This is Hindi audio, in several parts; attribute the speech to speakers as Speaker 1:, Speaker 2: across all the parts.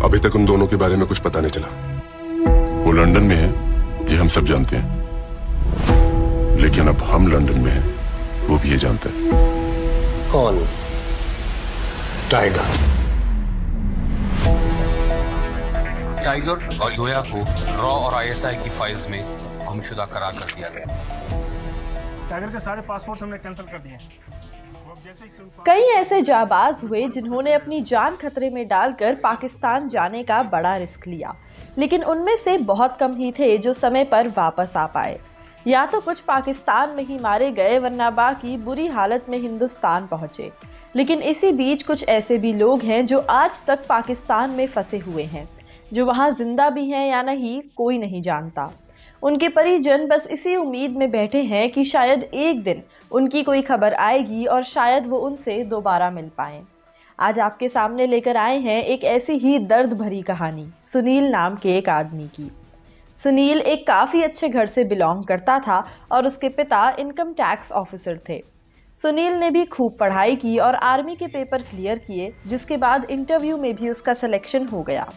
Speaker 1: अभी तक उन दोनों के बारे में कुछ पता नहीं चला। वो लंदन में है, ये हम सब जानते हैं, लेकिन अब हम लंदन में हैं, वो भी ये जानता है।
Speaker 2: कौन? टाइगर।
Speaker 3: टाइगर और जोया को रॉ और आईएसआई की फाइल्स में गुमशुदा करार कर दिया गया।
Speaker 4: टाइगर के सारे पासपोर्ट हमने कैंसिल कर दिए।
Speaker 5: कई ऐसे जाबाज हुए जिन्होंने अपनी जान खतरे में डालकर पाकिस्तान जाने का बड़ा रिस्क लिया, लेकिन उनमें से बहुत कम ही थे जो समय पर वापस आ पाए। या तो कुछ पाकिस्तान में ही मारे गए, वरना बाकी बुरी हालत में हिंदुस्तान पहुंचे। लेकिन इसी बीच कुछ ऐसे भी लोग हैं जो आज तक पाकिस्तान में फंसे हुए हैं, जो वहां जिंदा भी हैं या नहीं कोई नहीं जानता। उनके परिजन बस इसी उम्मीद में बैठे हैं कि शायद एक दिन उनकी कोई खबर आएगी और शायद वो उनसे दोबारा मिल पाएं। आज आपके सामने लेकर आए हैं एक ऐसी ही दर्द भरी कहानी सुनील नाम के एक आदमी की। सुनील एक काफ़ी अच्छे घर से बिलोंग करता था और उसके पिता इनकम टैक्स ऑफिसर थे। सुनील ने भी खूब पढ़ाई की और आर्मी के पेपर क्लियर किए, जिसके बाद इंटरव्यू में भी उसका सिलेक्शन हो गया।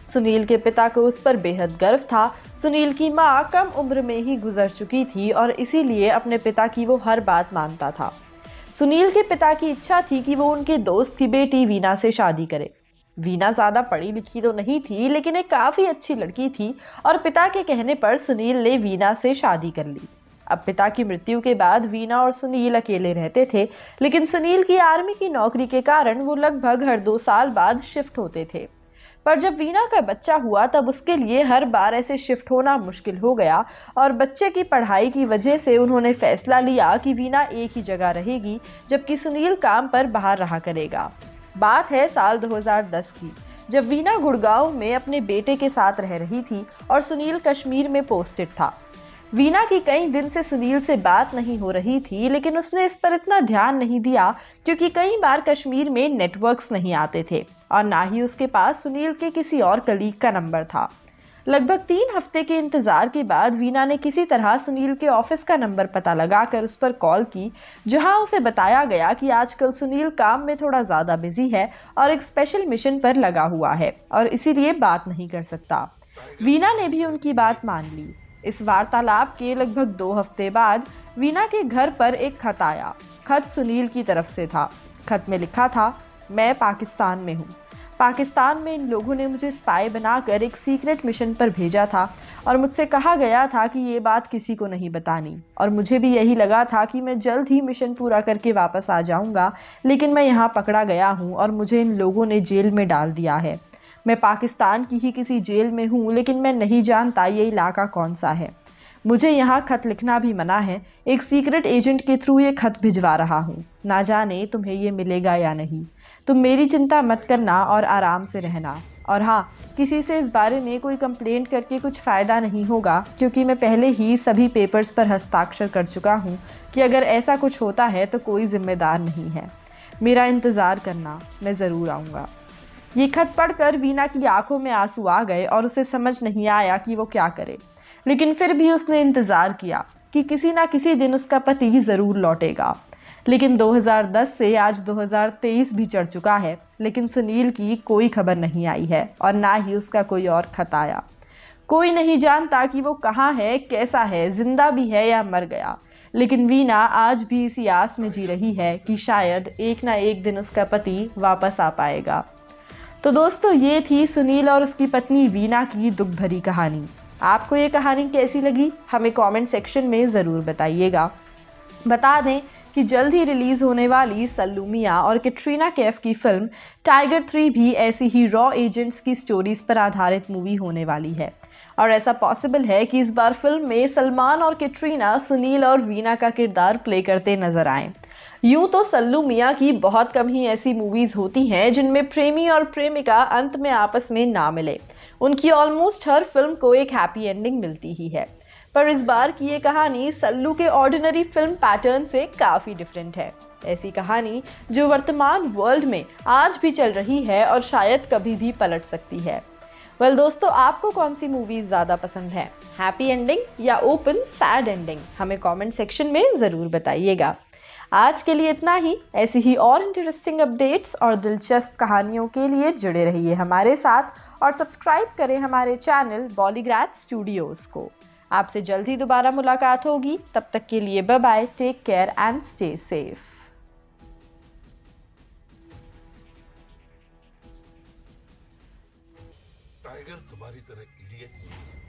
Speaker 5: सुनील के पिता को उस पर बेहद गर्व था। सुनील की माँ कम उम्र में ही गुजर चुकी थी और इसीलिए अपने पिता की वो हर बात मानता था। सुनील के पिता की इच्छा थी कि वो उनके दोस्त की बेटी वीना से शादी करे। वीना ज़्यादा पढ़ी लिखी तो नहीं थी, लेकिन एक काफ़ी अच्छी लड़की थी और पिता के कहने पर सुनील ने वीना से शादी कर ली। अब पिता की मृत्यु के बाद वीना और सुनील अकेले रहते थे, लेकिन सुनील की आर्मी की नौकरी के कारण वो लगभग हर 2 साल बाद शिफ्ट होते थे। पर जब वीना का बच्चा हुआ तब उसके लिए हर बार ऐसे शिफ्ट होना मुश्किल हो गया और बच्चे की पढ़ाई की वजह से उन्होंने फैसला लिया कि वीना एक ही जगह रहेगी, जबकि सुनील काम पर बाहर रहा करेगा। बात है साल 2010 की, जब वीना गुड़गांव में अपने बेटे के साथ रह रही थी और सुनील कश्मीर में पोस्टेड था। वीना की कई दिन से सुनील से बात नहीं हो रही थी, लेकिन उसने इस पर इतना ध्यान नहीं दिया क्योंकि कई बार कश्मीर में नेटवर्क्स नहीं आते थे और ना ही उसके पास सुनील के किसी और कलीग का नंबर था। लगभग 3 हफ्ते के इंतजार के बाद वीना ने किसी तरह सुनील के ऑफिस का नंबर पता लगाकर उस पर कॉल की, जहां उसे बताया गया कि आजकल सुनील काम में थोड़ा ज़्यादा बिजी है और एक स्पेशल मिशन पर लगा हुआ है और इसीलिए बात नहीं कर सकता। वीना ने भी उनकी बात मान ली। इस वार्तालाप के लगभग 2 हफ्ते बाद वीना के घर पर एक खत आया। खत सुनील की तरफ से था। खत में लिखा था, मैं पाकिस्तान में हूँ। पाकिस्तान में इन लोगों ने मुझे स्पाई बनाकर एक सीक्रेट मिशन पर भेजा था और मुझसे कहा गया था कि ये बात किसी को नहीं बतानी, और मुझे भी यही लगा था कि मैं जल्द ही मिशन पूरा करके वापस आ जाऊंगा, लेकिन मैं यहाँ पकड़ा गया हूँ और मुझे इन लोगों ने जेल में डाल दिया है। मैं पाकिस्तान की ही किसी जेल में हूँ, लेकिन मैं नहीं जानता ये इलाका कौन सा है। मुझे यहाँ खत लिखना भी मना है। एक सीक्रेट एजेंट के थ्रू ये खत भिजवा रहा हूँ। ना जाने तुम्हें ये मिलेगा या नहीं। तुम मेरी चिंता मत करना और आराम से रहना। और हाँ, किसी से इस बारे में कोई कंप्लेंट करके कुछ फ़ायदा नहीं होगा, क्योंकि मैं पहले ही सभी पेपर्स पर हस्ताक्षर कर चुका हूँ कि अगर ऐसा कुछ होता है तो कोई जिम्मेदार नहीं है। मेरा इंतज़ार करना, मैं ज़रूर आऊँगा। ये खत पढ़कर वीना की आंखों में आंसू आ गए और उसे समझ नहीं आया कि वो क्या करे, लेकिन फिर भी उसने इंतज़ार किया कि किसी ना किसी दिन उसका पति ज़रूर लौटेगा। लेकिन 2010 से आज 2023 भी चढ़ चुका है, लेकिन सुनील की कोई खबर नहीं आई है और ना ही उसका कोई और खत आया। कोई नहीं जानता कि वो कहाँ है, कैसा है, जिंदा भी है या मर गया। लेकिन वीना आज भी इसी आस में जी रही है कि शायद एक ना एक दिन उसका पति वापस आ पाएगा। तो दोस्तों, ये थी सुनील और उसकी पत्नी वीना की दुख भरी कहानी। आपको ये कहानी कैसी लगी, हमें कमेंट सेक्शन में ज़रूर बताइएगा। बता दें कि जल्द ही रिलीज़ होने वाली सल्लू मियां और कैटरीना कैफ की फिल्म टाइगर 3 भी ऐसी ही रॉ एजेंट्स की स्टोरीज पर आधारित मूवी होने वाली है। और ऐसा पॉसिबल है कि इस बार फिल्म में सलमान और कैटरीना सुनील और वीना का किरदार प्ले करते नजर आएं। यूं तो सल्लू मियां की बहुत कम ही ऐसी मूवीज़ होती हैं जिनमें प्रेमी और प्रेमिका अंत में आपस में ना मिले। उनकी ऑलमोस्ट हर फिल्म को एक हैप्पी एंडिंग मिलती ही है, पर इस बार की ये कहानी सल्लू के ऑर्डिनरी फिल्म पैटर्न से काफ़ी डिफरेंट है। ऐसी कहानी जो वर्तमान वर्ल्ड में आज भी चल रही है और शायद कभी भी पलट सकती है। वेल दोस्तों, आपको कौन सी मूवीज़ ज़्यादा पसंद है, हैप्पी एंडिंग या ओपन सैड एंडिंग? हमें कमेंट सेक्शन में ज़रूर बताइएगा। आज के लिए इतना ही। ऐसी ही और इंटरेस्टिंग अपडेट्स और दिलचस्प कहानियों के लिए जुड़े रहिए हमारे साथ और सब्सक्राइब करें हमारे चैनल बॉलीग्रैड स्टूडियोज को। आपसे जल्द ही दोबारा मुलाकात होगी। तब तक के लिए bye bye, take care and stay safe.
Speaker 2: Tiger तुम्हारी तरह इडियट नहीं है।